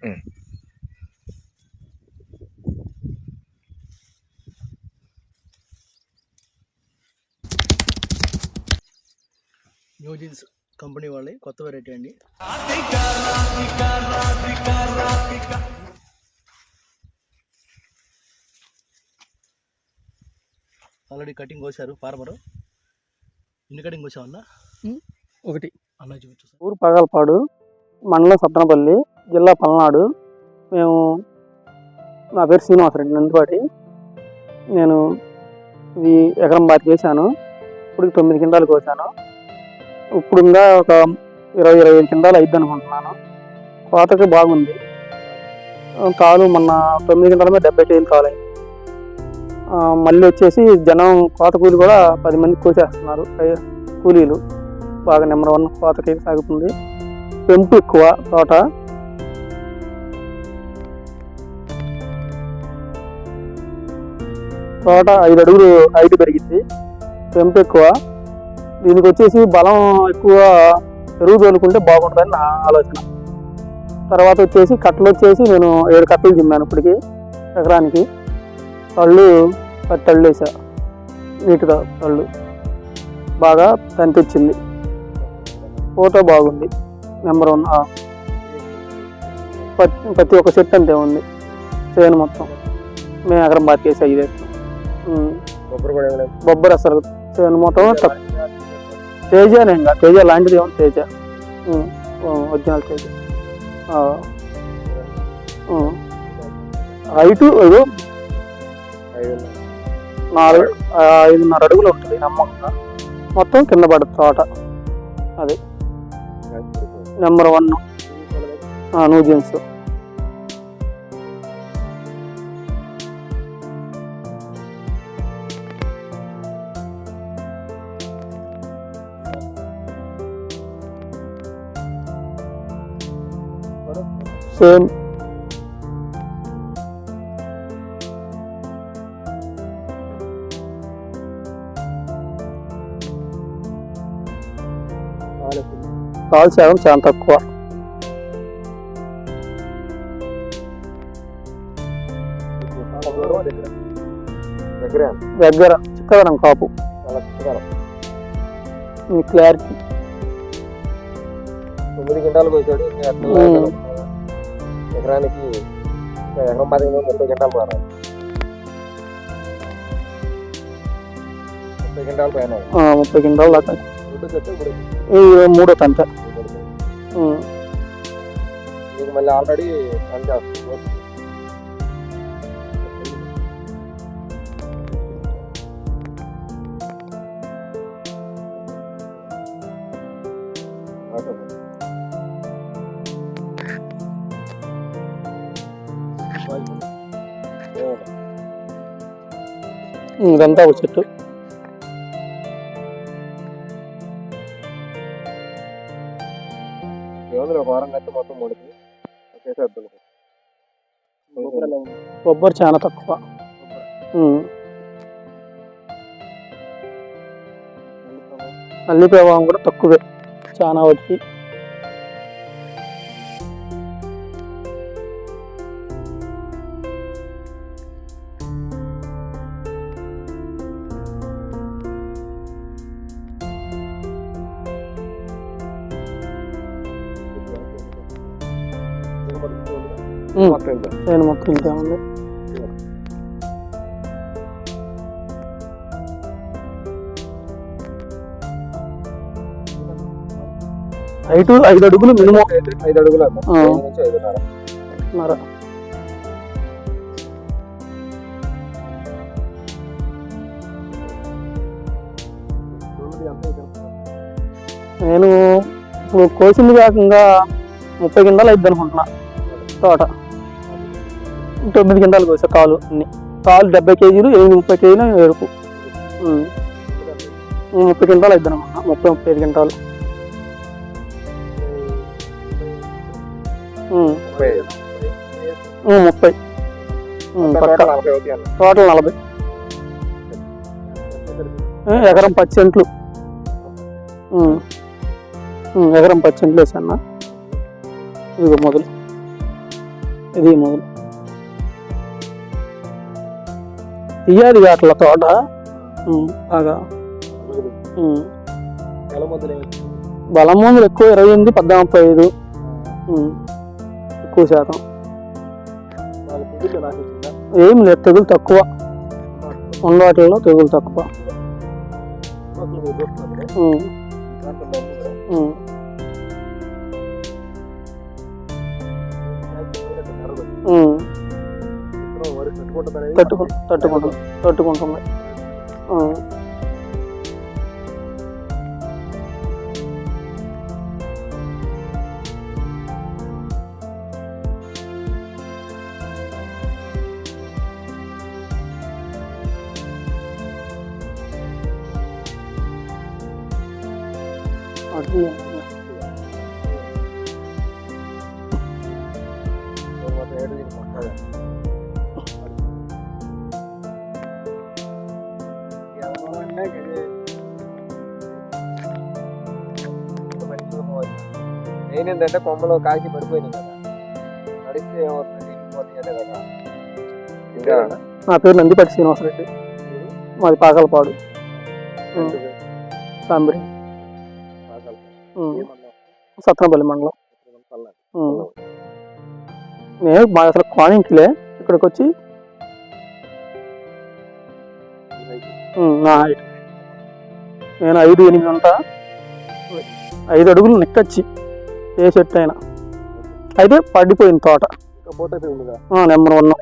New genes company వాళ్ళే కొత్త variety అండి. ఆల్రెడీ కటింగ్ కోసారు ఫార్మరు. ఎన్ని కటింగ్ కోసామన్నా? ఒకటి. అన్న చూపించు. ఊరు పగలపాడు, మండలం సత్తనపల్లి, జిల్లా పల్నాడు. మేము నా పేరు శ్రీనివాసరెడ్డి నందిపాటి. నేను ఇది ఎకరం బాటి వేసాను. ఇప్పుడు 9 కింటాలు కోసాను. ఇప్పుడు ఇంకా ఒక 20-25 కింటాలు అయిద్ది అనుకుంటున్నాను. కోతకి బాగుంది. తాలు మొన్న 9 కింటాల మీద 70 కేజీలు తాలు అయింది. మళ్ళీ వచ్చేసి జనం కోత కూలి కూడా 10 మంది కోసేస్తున్నారు. కూలీలు బాగా నెంబర్ 1 కోతకి సాగుతుంది. పెంపు ఎక్కువ తోట. తోట 5 అడుగులు హైట్ పెరిగింది. పెంపు ఎక్కువ. దీనికి వచ్చేసి బలం ఎక్కువ ఎరువు తోలుకుంటే బాగుంటుందని నా ఆలోచన. తర్వాత వచ్చేసి కట్టలు వచ్చేసి నేను 7 కట్టలు చిమ్మాను ఇప్పటికి ఎకరానికి. తళ్ళు 10 తళ్ళు వేసా. నీట్గా తళ్ళు బాగా తంతిచ్చింది. ఫోటో బాగుంది. నెంబర్ 1. ప్రతి ఒక్క చెట్టు అంతే ఉంది. చేను మొత్తం మేము ఎకరం బాతికేసి 5 వేస్తాం. బొబ్బరు అసలు చేను మొత్తం తేజనే. ఇంకా తేజ లాంటిది ఏమో తేజ, ఒరిజినల్ తేజ. హైటు 5.5 అడుగులు ఉంటుంది నమ్మకంగా. మొత్తం కింద పడుతుంది తోట. అది number 1 new genes. Same. Call శాతం చాలా తక్కువ. దగ్గర చిక్కదనం కాపు. క్లారిటీ. 9 కింటాలు కోసాడు. ఎకరానికి ఎకరం 30 కింటాలు పోయాలి. 30 కింటాలు పైన 30 కింటాలు దాకా. ఇది 3వ తంత. మీకు మళ్ళీ ఆల్రెడీ తంత ఇదంతా ఒక చెట్టు. ఒక వారం కంటే మొత్తం ముడికి కొబ్బరి చాలా తక్కువ. నల్లి ప్రభావం కూడా తక్కువే చాలా వాటికి. నేను మొత్తం ఇంతే ఉంది. హైట్ 5 అడుగులు మినిమం. 5 అడుగులు 5.5. నేను ఇప్పుడు కోసింది కాకుండా 30 కింటాలు అయిద్ది అనుకుంటున్నా తోట. 9 కింటాలు కోసా కాలు అన్ని. కాలు 70 కేజీలు, 30 కేజీలు ఎరుపు. 30 కింటాలు అయిద్ది అనుకుంటున్నా. 30-35 కింటాలు. 30 టోటల్ 40. ఎకరం 10 సెంట్లు. ఎకరం 10 సెంట్లు వేసా అన్న. ఇదిగో మొదలు ఇది మొదలు తీయాలి అట్లా తోట బాగా నెల మొదలు ఏమి బలం మందులు ఎక్కువ 28, 14, 35 ఎక్కువ శాతం. వాళ్ళ పువ్వులు నాకు వచ్చిందా ఏం లేదు, తెగులు తక్కువ. ఉన్న వాటిల్లో తెగులు తక్కువ. అసలు మీరు చూస్తున్నారు దాంట్లో డబ్బులు వరి కట్టుకుంటుంది తట్టుకుంటుంది. అది ఏడు తీసుకుంటారు మెయిన్ ఏంటంటే కొమ్మలో కాకి పడిపోయినాయి కదా, నడిస్తే ఏమవుతుంది పోతాయంటే కదా. ఇంకా నా పేరు నందిపట్టి శ్రీనివాసరెడ్డి, మాది పాకలపాడు సాంబరి సత్నపల్లి మండలం. నేను మా అసలు కోణింకిలే ఇక్కడికి వచ్చి నా హైట్ నేను 5'8" ఉంటా. 5 అడుగులు నెక్కచ్చి ఏ చెట్టు అయినా అయితే పడిపోయింది తోట. పోతే ఉందిగా నెంబర్ 1.